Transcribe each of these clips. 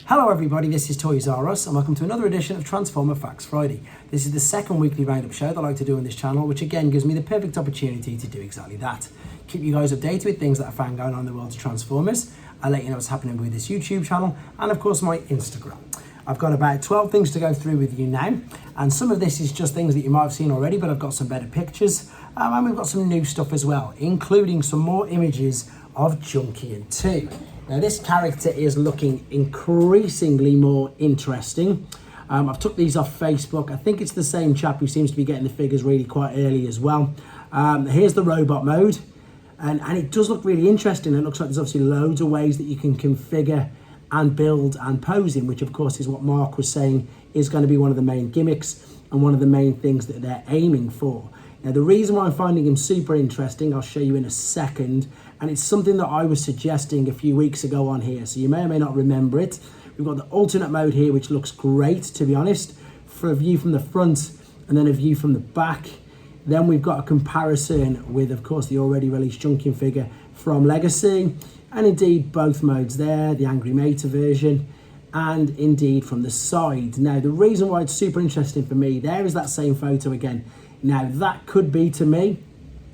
Hello everybody, this is Toys R Us and welcome to another edition of Transformer Facts Friday. This is the second weekly roundup show that I like to do on this channel, which again gives me the perfect opportunity to do exactly that. Keep you guys updated with things that I found going on in the world of Transformers. I'll let you know what's happening with this YouTube channel and of course my Instagram. I've got about 12 things to go through with you now, and some of this is just things that you might have seen already, but I've got some better pictures and we've got some new stuff as well, including some more images of Junkion 2. Now this character is looking increasingly more interesting. I've took these off Facebook. I think it's the same chap who seems to be getting the figures really quite early as well. Here's the robot mode, and it does look really interesting. It looks like there's obviously loads of ways that you can configure and build and pose in, which of course is what Mark was saying is going to be one of the main gimmicks and one of the main things that they're aiming for. Now the reason why I'm finding him super interesting, I'll show you in a second, and it's something that I was suggesting a few weeks ago on here, so you may or may not remember it. We've got the alternate mode here, which looks great, to be honest, for a view from the front and then a view from the back. Then we've got a comparison with, of course, the already released Junkion figure from Legacy, and indeed both modes there, the Angry Mater version, and indeed from the side. Now, the reason why it's super interesting for me, there is that same photo again. Now, that could be, to me,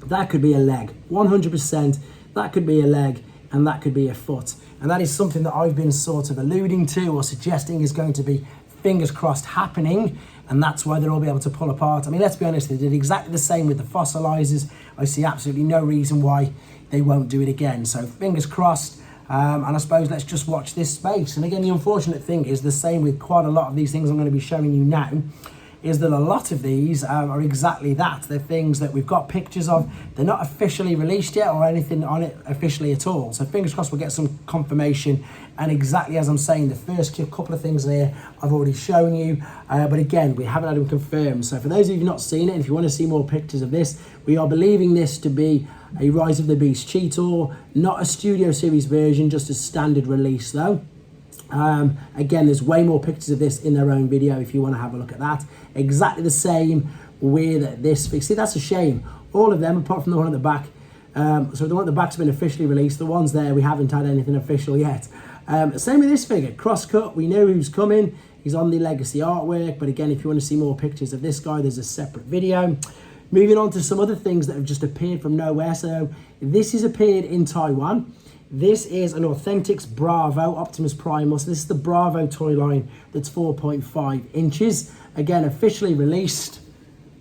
that could be a leg, 100%. That could be a leg and that could be a foot. And that is something that I've been sort of alluding to or suggesting is going to be, fingers crossed, happening. And that's why they'll all be able to pull apart. I mean, let's be honest, they did exactly the same with the fossilizers. I see absolutely no reason why they won't do it again. So fingers crossed. And I suppose let's just watch this space. And again, the unfortunate thing is the same with quite a lot of these things I'm going to be showing you now, is that a lot of these are exactly that. They're things that we've got pictures of. They're not officially released yet or anything on it officially at all. So fingers crossed we'll get some confirmation. And exactly as I'm saying, the first couple of things there I've already shown you. But again, we haven't had them confirmed. So for those of you who've not seen it, if you want to see more pictures of this, we are believing this to be a Rise of the Beast cheetor, not a Studio Series version, just a standard release though. Again, there's way more pictures of this in their own video if you want to have a look at that. Exactly the same with this fix. See, that's a shame. All of them, apart from the one at the back. So the one at the back's been officially released. The ones there, we haven't had anything official yet. Same with this figure, crosscut. We know who's coming. He's on the Legacy artwork. But again, if you want to see more pictures of this guy, there's a separate video. Moving on to some other things that have just appeared from nowhere. So this has appeared in Taiwan. This is an Authentics Bravo Optimus Primal. So this is the Bravo toy line that's 4.5 inches. Again, officially released.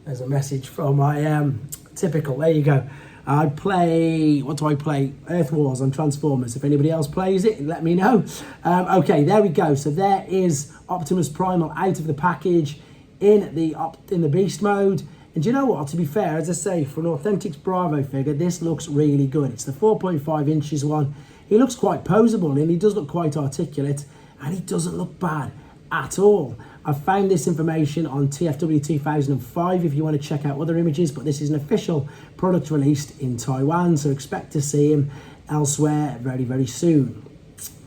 There's a message from my typical, there you go. I play, what do I play? Earth Wars on Transformers. If anybody else plays it, let me know. Okay, there we go. So there is Optimus Primal out of the package in the Beast mode. And do you know what, to be fair, as I say, for an Authentics Bravo figure, this looks really good. It's the 4.5 inches one. He looks quite poseable and he does look quite articulate and he doesn't look bad at all. I've found this information on TFW 2005 if you want to check out other images, but this is an official product released in Taiwan, so expect to see him elsewhere very, very soon.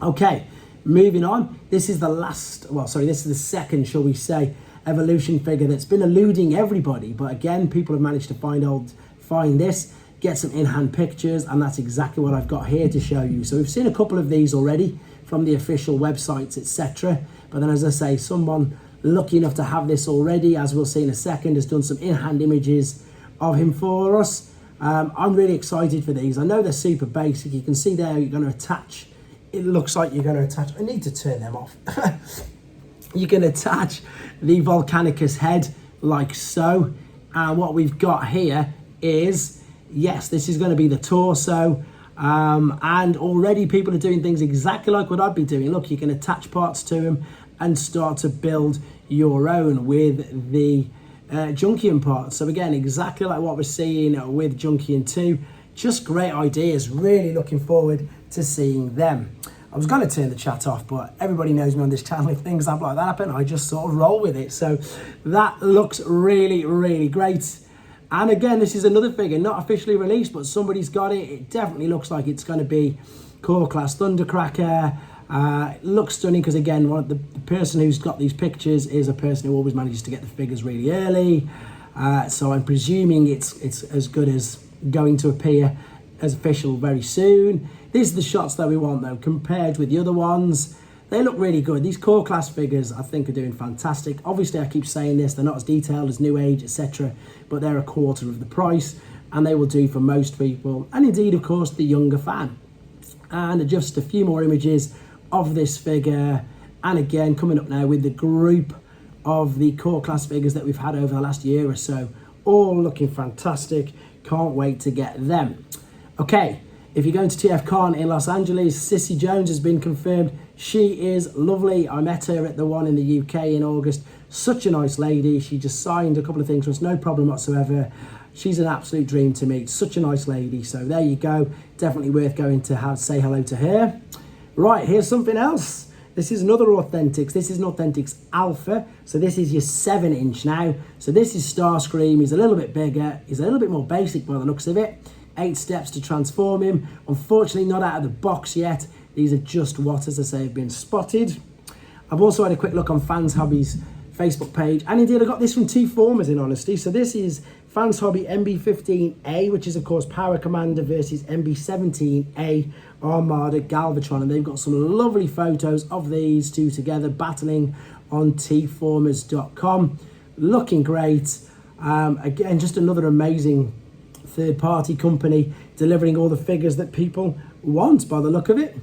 Okay, moving on. This is the last, well, sorry, this is the second, shall we say, evolution figure that's been eluding everybody, but again, people have managed to find this, get some in-hand pictures, and that's exactly what I've got here to show you. So we've seen a couple of these already from the official websites, etc. But then, as I say, someone lucky enough to have this already, as we'll see in a second, has done some in-hand images of him for us. I'm really excited for these. I know they're super basic. You can see there you're going to attach, it looks like you're going to attach, I need to turn them off. You can attach the volcanicus head like so. And what we've got here is, yes, this is going to be the torso. And already people are doing things exactly like what I'd be doing. Look, you can attach parts to him and start to build your own with the Junkion parts. So again, exactly like what we're seeing with Junkion 2. Just great ideas. Really looking forward to seeing them. I was going to turn the chat off, but everybody knows me on this channel. If things like that happen, I just sort of roll with it. So that looks really, really great. And again, this is another figure, not officially released, but somebody's got it. It definitely looks like it's going to be core class thundercracker. It looks stunning because, again, the person who's got these pictures is a person who always manages to get the figures really early. So I'm presuming it's as good as going to appear as official very soon. These are the shots that we want, though, compared with the other ones. They look really good. These core class figures, I think, are doing fantastic. Obviously, I keep saying this, they're not as detailed as New Age, etc., but they're a quarter of the price, and they will do for most people, and indeed, of course, the younger fan. And just a few more images of this figure, and again, coming up now with the group of the core class figures that we've had over the last year or so, all looking fantastic. Can't wait to get them. Okay, if you're going to tfcon in Los Angeles, Sissy Jones has been confirmed. She is lovely. I met her at the one in the UK in August. Such a nice lady. She just signed a couple of things for us, no problem whatsoever. She's an absolute dream to meet. Such a nice lady. So there you go. Definitely worth going to say hello to her. Right, here's something else. This is another Authentics. This is an Authentics Alpha. So this is your 7-inch now. So this is Starscream. He's a little bit bigger. He's a little bit more basic by the looks of it. 8 steps to transform him. Unfortunately, not out of the box yet. These are just what, as I say, have been spotted. I've also had a quick look on Fans Hobby's Facebook page. And indeed, I got this from T-Formers, in honesty. So this is Fans Hobby Mb15A, which is, of course, Power Commander versus MB17A Armada Galvatron. And they've got some lovely photos of these two together battling on tformers.com. Looking great. Again, just another amazing third-party company delivering all the figures that people want by the look of it.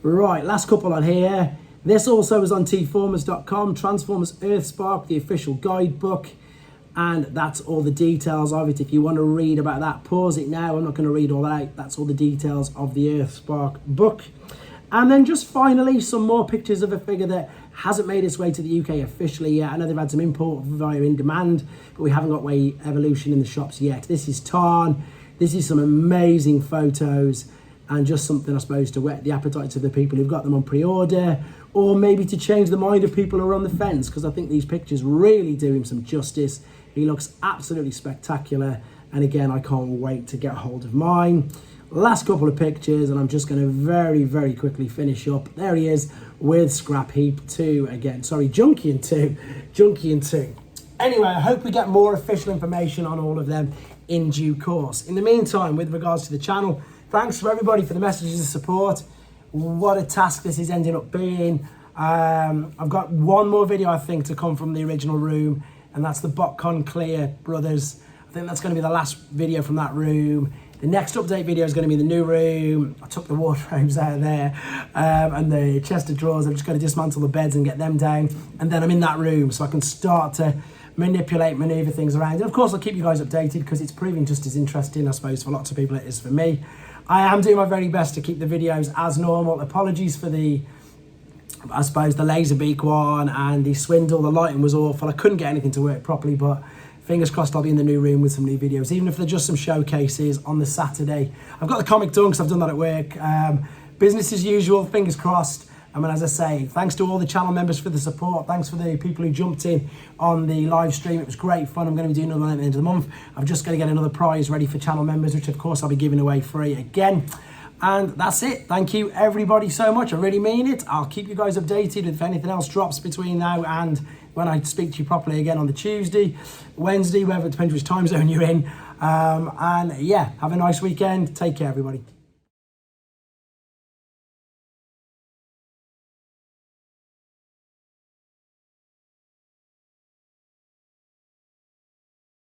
Right, last couple on here. This also is on tformers.com. Transformers EarthSpark, the official guidebook. And that's all the details of it. If you want to read about that, pause it now. I'm not going to read all that out. That's all the details of the EarthSpark book. And then just finally, some more pictures of a figure that hasn't made its way to the UK officially yet. I know they've had some import via in demand, but we haven't got Way Evolution in the shops yet. This is Tarn. This is some amazing photos and just something, I suppose, to whet the appetites of the people who've got them on pre-order, or maybe to change the mind of people who are on the fence, because I think these pictures really do him some justice. He looks absolutely spectacular. And again, I can't wait to get hold of mine. Last couple of pictures, and I'm just going to very, very quickly finish up. There he is with Scrap Heap 2 again. Sorry, Junkion 2. Junkion 2. Anyway, I hope we get more official information on all of them in due course. In the meantime, with regards to the channel, thanks to everybody for the messages of support. What a task this is ending up being. I've got one more video, I think, to come from the original room, and that's the BotCon Clear Brothers. I think that's going to be the last video from that room. The next update video is going to be the new room. I took the wardrobes out of there and the chest of drawers. I'm just going to dismantle the beds and get them down. And then I'm in that room so I can start to maneuver things around. And of course, I'll keep you guys updated because it's proving just as interesting, I suppose, for lots of people it is for me. I am doing my very best to keep the videos as normal. Apologies for the, I suppose, the laser beak one and the swindle. The lighting was awful. I couldn't get anything to work properly, but fingers crossed I'll be in the new room with some new videos, even if they're just some showcases on the Saturday. I've got the comic done because I've done that at work. Business as usual, fingers crossed. I mean, as I say, thanks to all the channel members for the support. Thanks for the people who jumped in on the live stream. It was great fun. I'm going to be doing another one at the end of the month. I'm just going to get another prize ready for channel members, which of course I'll be giving away free again. And that's it. Thank you everybody so much. I really mean it. I'll keep you guys updated if anything else drops between now and when I speak to you properly again on the Tuesday, Wednesday, whatever, it depends which time zone you're in. And yeah, have a nice weekend. Take care, everybody.